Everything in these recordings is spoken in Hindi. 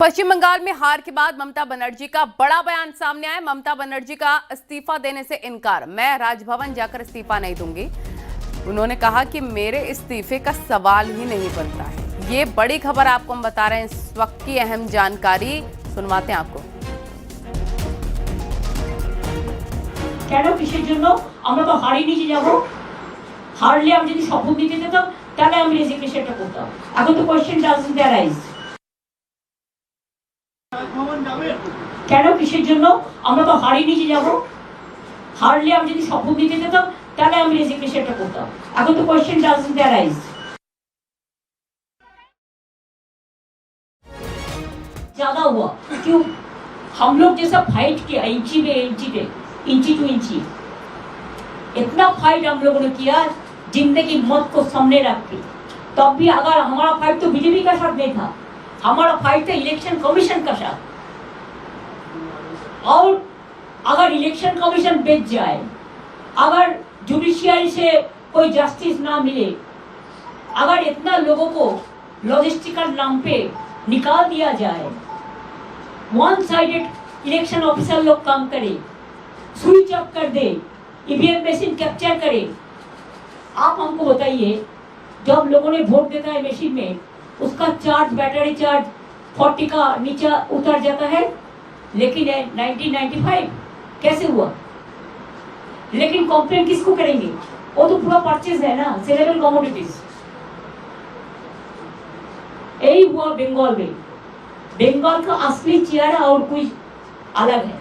पश्चिम बंगाल में हार के बाद ममता बनर्जी का बड़ा बयान सामने आया। ममता बनर्जी का इस्तीफा देने से इनकार। मैं राजभवन जाकर इस्तीफा नहीं दूंगी। उन्होंने कहा कि मेरे इस्तीफे का सवाल ही नहीं बनता है। ये बड़ी खबर आपको हम बता रहे हैं, इस वक्त की अहम जानकारी सुनवाते हैं आपको। কেন কিসের জন্য আমরা তো হারিয়ে নিয়ে যাব, হারলে আমি যদি শপথ নিতে যেতাম তাহলে আমি রেজিগনেশনটা করতাম। এখন তো কোশ্চেন ডাজন্ট অ্যারাইজ। কেন কিসের জন্য আমরা তো হারিয়ে নিয়ে যাব, হারলে আমি যদি শপথ নিতে যেতাম তাহলে আমি রেজিগনেশনটা করতাম। এখন তো কোশ্চেন ডাজন্ট অ্যারাইজ। ज्यादा हुआ क्यों? हम लोग जैसा फाइट किया इंची टू इंची, इतना फाइट हम लोगों ने किया जिंदगी मौत को सामने रख के। तब भी अगर हमारा फाइट तो बीजेपी का साथ नहीं था, हमारा फाइट था इलेक्शन कमीशन का साथ। और अगर इलेक्शन कमीशन बेच जाए, अगर जुडिशियरी से कोई जस्टिस ना मिले, अगर इतना लोगों को लॉजिस्टिकल नाम पे निकाल दिया जाए, वन साइडेड इलेक्शन ऑफिसर लोग काम करे, स्विच ऑफ कर दे, ईवीएम मशीन कैप्चर करे। आप हमको बताइए, जब लोगों ने वोट देता है मशीन में, उसका चार्ज, बैटरी चार्ज 40 का नीचे उतर जाता है, लेकिन 1995 कैसे हुआ? लेकिन कंप्लेन किसको करेंगे? वो तो पूरा परचेज है ना, सेलेबल कमोडिटीज। यही हुआ बंगाल में। बंगाल का असली चेहरा और कोई अलग है,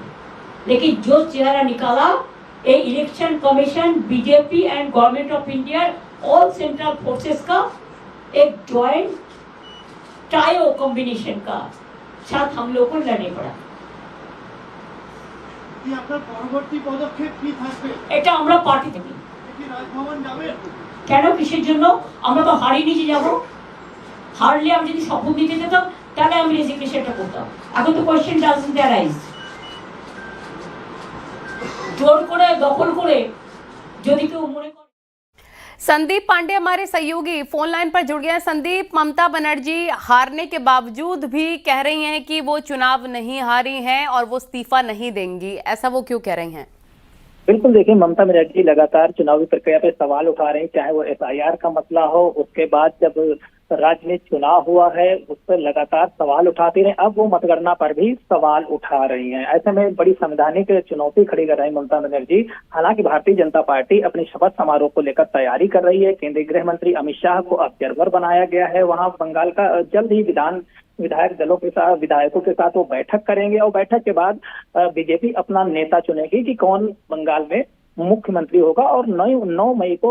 लेकिन जो चेहरा निकाला ये election commission, BJP and government of India, all central forces का एक जॉइंट ट्रायो कॉम्बिनेशन का साथ हम लोग को लड़ने पड़ा। পরবর্তী পদক্ষেপ কি থাকবে? এটা আমরা পার্টি থেকে রাজভবন যাবে। কেন কিসের জন্য? আমরা তো হারিয়ে নিয়ে যাব, হারলে আমি যদি শপথ নিতে যেতাম তাহলে আমি রেজিগনেশনটা করতাম। এখন তো কোশ্চেন ডাজন্ট অ্যারাইজ। জোর করে দখল করে যদি কেউ মনে করে। संदीप पांडे हमारे सहयोगी फोन लाइन पर जुड़ गए हैं। संदीप, ममता बनर्जी हारने के बावजूद भी कह रही हैं कि वो चुनाव नहीं हारी हैं और वो इस्तीफा नहीं देंगी, ऐसा वो क्यों कह रही हैं? बिल्कुल, देखिए, ममता बनर्जी लगातार चुनावी प्रक्रिया पे सवाल उठा रही हैं, चाहे वो एफआईआर का मसला हो, उसके बाद जब राज्य में चुनाव हुआ है उस पर लगातार सवाल उठाती रहे। अब वो मतगणना पर भी सवाल उठा रही हैं। ऐसे में बड़ी संवैधानिक चुनौती खड़ी कर रही ममता बनर्जी। हालांकि भारतीय जनता पार्टी अपने शपथ समारोह को लेकर तैयारी कर रही है। केंद्रीय गृह मंत्री अमित शाह को ऑब्जर्वर बनाया गया है। वहां बंगाल का जल्द ही विधायक दलों के साथ, विधायकों के साथ वो बैठक करेंगे और बैठक के बाद बीजेपी अपना नेता चुनेगी कि कौन बंगाल में मुख्यमंत्री होगा। और 9 मई को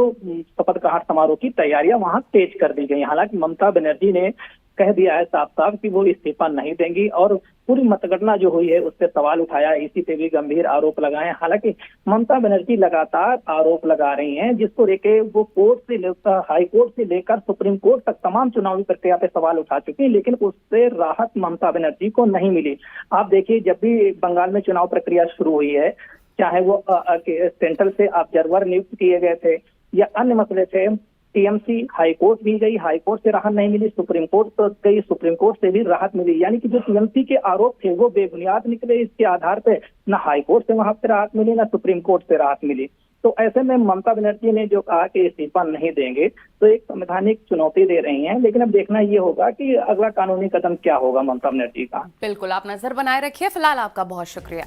शपथ ग्रहण समारोह की तैयारियां वहां तेज कर दी गई। हालांकि ममता बनर्जी ने कह दिया है साफ साफ कि वो इस्तीफा नहीं देंगी और पूरी मतगणना जो हुई है उससे सवाल उठाया, इसी पे भी गंभीर आरोप लगाए। हालांकि ममता बनर्जी लगातार आरोप लगा रही हैं, जिसको लेके वो कोर्ट से लेकर, हाई कोर्ट से लेकर सुप्रीम कोर्ट तक तमाम चुनावी प्रक्रिया पे सवाल उठा चुकी है, लेकिन उससे राहत ममता बनर्जी को नहीं मिली। आप देखिए, जब भी बंगाल में चुनाव प्रक्रिया शुरू हुई है, चाहे वो सेंट्रल से ऑब्जर्वर नियुक्त किए गए थे या अन्य मसले थे, टीएमसी हाई कोर्ट भी गई, हाई कोर्ट से राहत नहीं मिली, सुप्रीम कोर्ट तो गई, सुप्रीम कोर्ट से भी राहत मिली। यानी कि जो टीएमसी के आरोप थे वो बेबुनियाद निकले। इसके आधार पे न हाई कोर्ट से वहां पे राहत मिली, न सुप्रीम कोर्ट से राहत मिली। तो ऐसे में ममता बनर्जी ने जो कहा कि इस्तीफा नहीं देंगे, तो एक संवैधानिक चुनौती दे रही हैं। लेकिन अब देखना ये होगा कि अगला कानूनी कदम क्या होगा ममता बनर्जी का। बिल्कुल, आप नजर बनाए रखिए। फिलहाल आपका बहुत शुक्रिया।